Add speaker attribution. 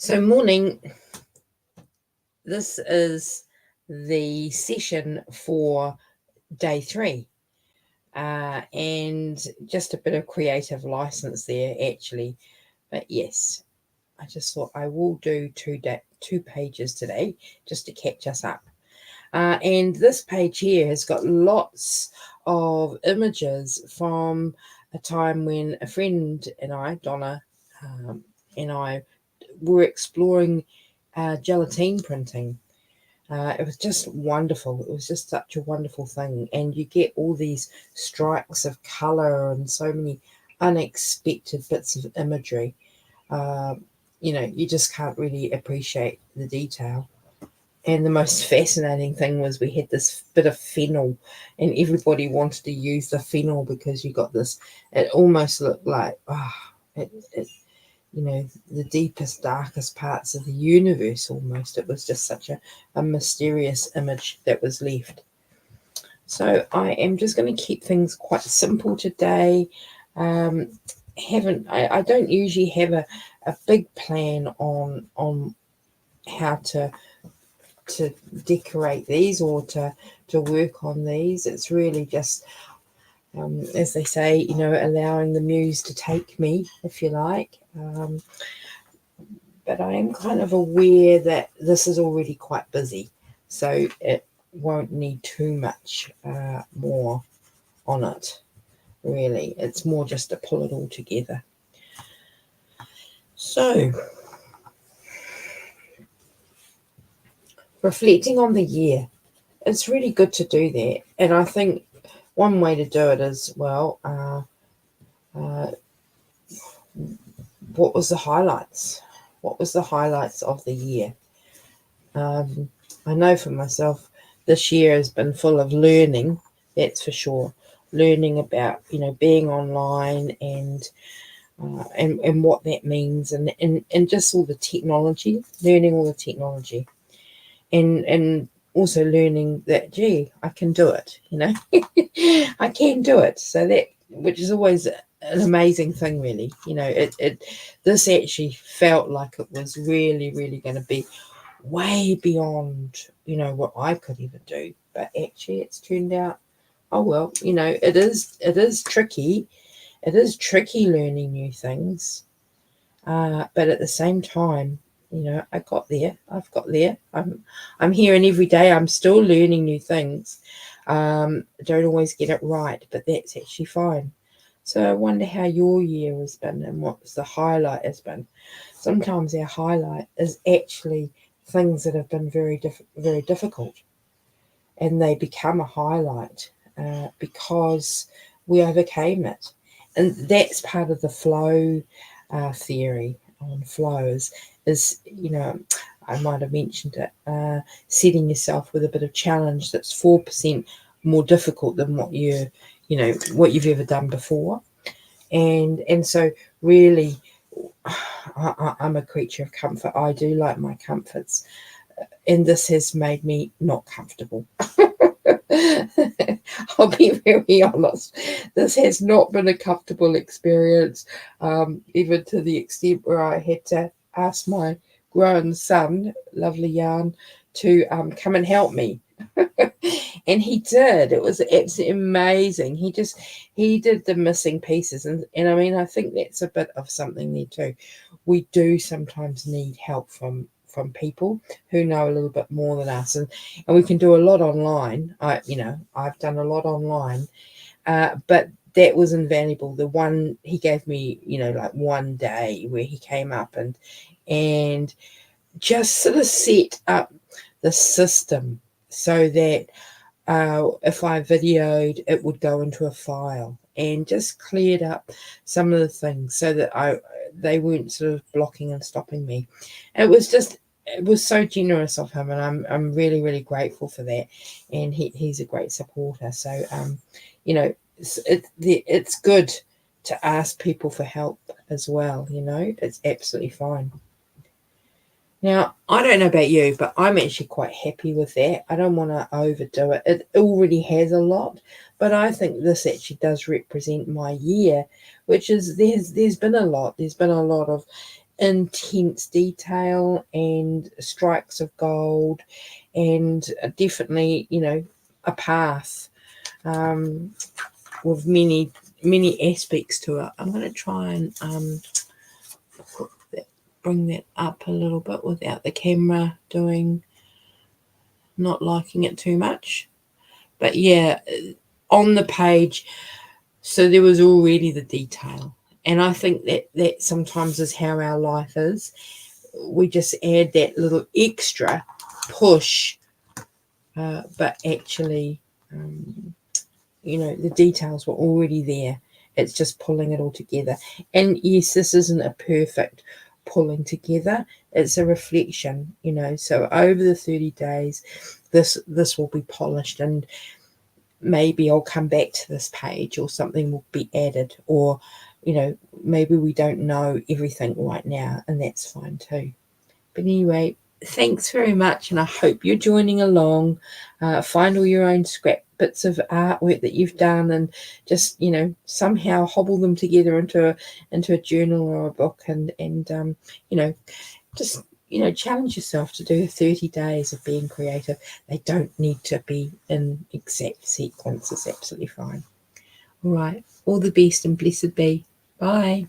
Speaker 1: So morning, this is the session for day 3. And just a bit of creative license there, actually. But yes, I just thought I will do two pages today just to catch us up. And this page here has got lots of images from a time when a friend and I, Donna, and I were exploring gelatine printing. It was just wonderful. It was just such a wonderful thing. And you get all these strikes of colour and so many unexpected bits of imagery. You just can't really appreciate the detail. And the most fascinating thing was we had this bit of fennel, and everybody wanted to use the fennel because you got this. It almost looked like the deepest, darkest parts of the universe almost. It was just such a mysterious image that was left. So I am just going to keep things quite simple today. I don't usually have a big plan on how to decorate these or to work on these. It's really just as they say, allowing the muse to take me, if you like. But I am kind of aware that this is already quite busy, so it won't need too much more on it, really. It's more just to pull it all together. So, reflecting on the year, it's really good to do that. And I think one way to do it is, what was the highlights? What was the highlights of the year? I know for myself, this year has been full of learning, that's for sure. Learning about, being online and what that means, and just all the technology, learning all the technology. And also learning that, gee, I can do it, I can do it. So that, which is always an amazing thing, really. This actually felt like it was really, really going to be way beyond, what I could even do. But actually it's turned out, oh well, it is tricky. It is tricky learning new things. But at the same time, I've got there. I'm here, and every day I'm still learning new things. Don't always get it right, but that's actually fine. So I wonder how your year has been and what the highlight has been. Sometimes our highlight is actually things that have been very difficult, and they become a highlight because we overcame it. And that's part of the flow theory on flows is, I might have mentioned it, setting yourself with a bit of challenge that's 4% more difficult than what you've ever done before. And so really, I'm a creature of comfort. I do like my comforts, and this has made me not comfortable. I'll be very honest. This has not been a comfortable experience, even to the extent where I had to ask my grown son, lovely Jan, to come and help me. And he did. It was absolutely amazing. He did the missing pieces. And I mean, I think that's a bit of something there too. We do sometimes need help from people who know a little bit more than us, and we can do a lot online. I've done a lot online, but that was invaluable. The one he gave me, like one day where he came up and just sort of set up the system so that if I videoed, it would go into a file, and just cleared up some of the things so that they weren't sort of blocking and stopping me. And it was so generous of him, and I'm really, really grateful for that. And he's a great supporter. So it's good to ask people for help as well. It's absolutely fine. Now, I don't know about you, but I'm actually quite happy with that. I don't want to overdo it. It already has a lot, but I think this actually does represent my year, which is there's been a lot. There's been a lot of intense detail and strikes of gold, and definitely, you know, a path with many aspects to it. I'm going to try and bring that up a little bit without the camera not liking it too much. But yeah, on the page, so there was already the detail. And I think that sometimes is how our life is. We just add that little extra push, but actually, you know, the details were already there. It's just pulling it all together. And yes, this isn't a perfect pulling together. It's a reflection, you know. So over the 30 days, this will be polished, and maybe I'll come back to this page, or something will be added, or, you know, maybe we don't know everything right now, and that's fine too. But anyway, thanks very much, and I hope you're joining along. Find all your own scrap bits of artwork that you've done, and just, you know, somehow hobble them together into a journal or a book, and you know, just, you know, challenge yourself to do 30 days of being creative. They don't need to be in exact sequence. It's absolutely fine. All right, all the best, and blessed be. Bye.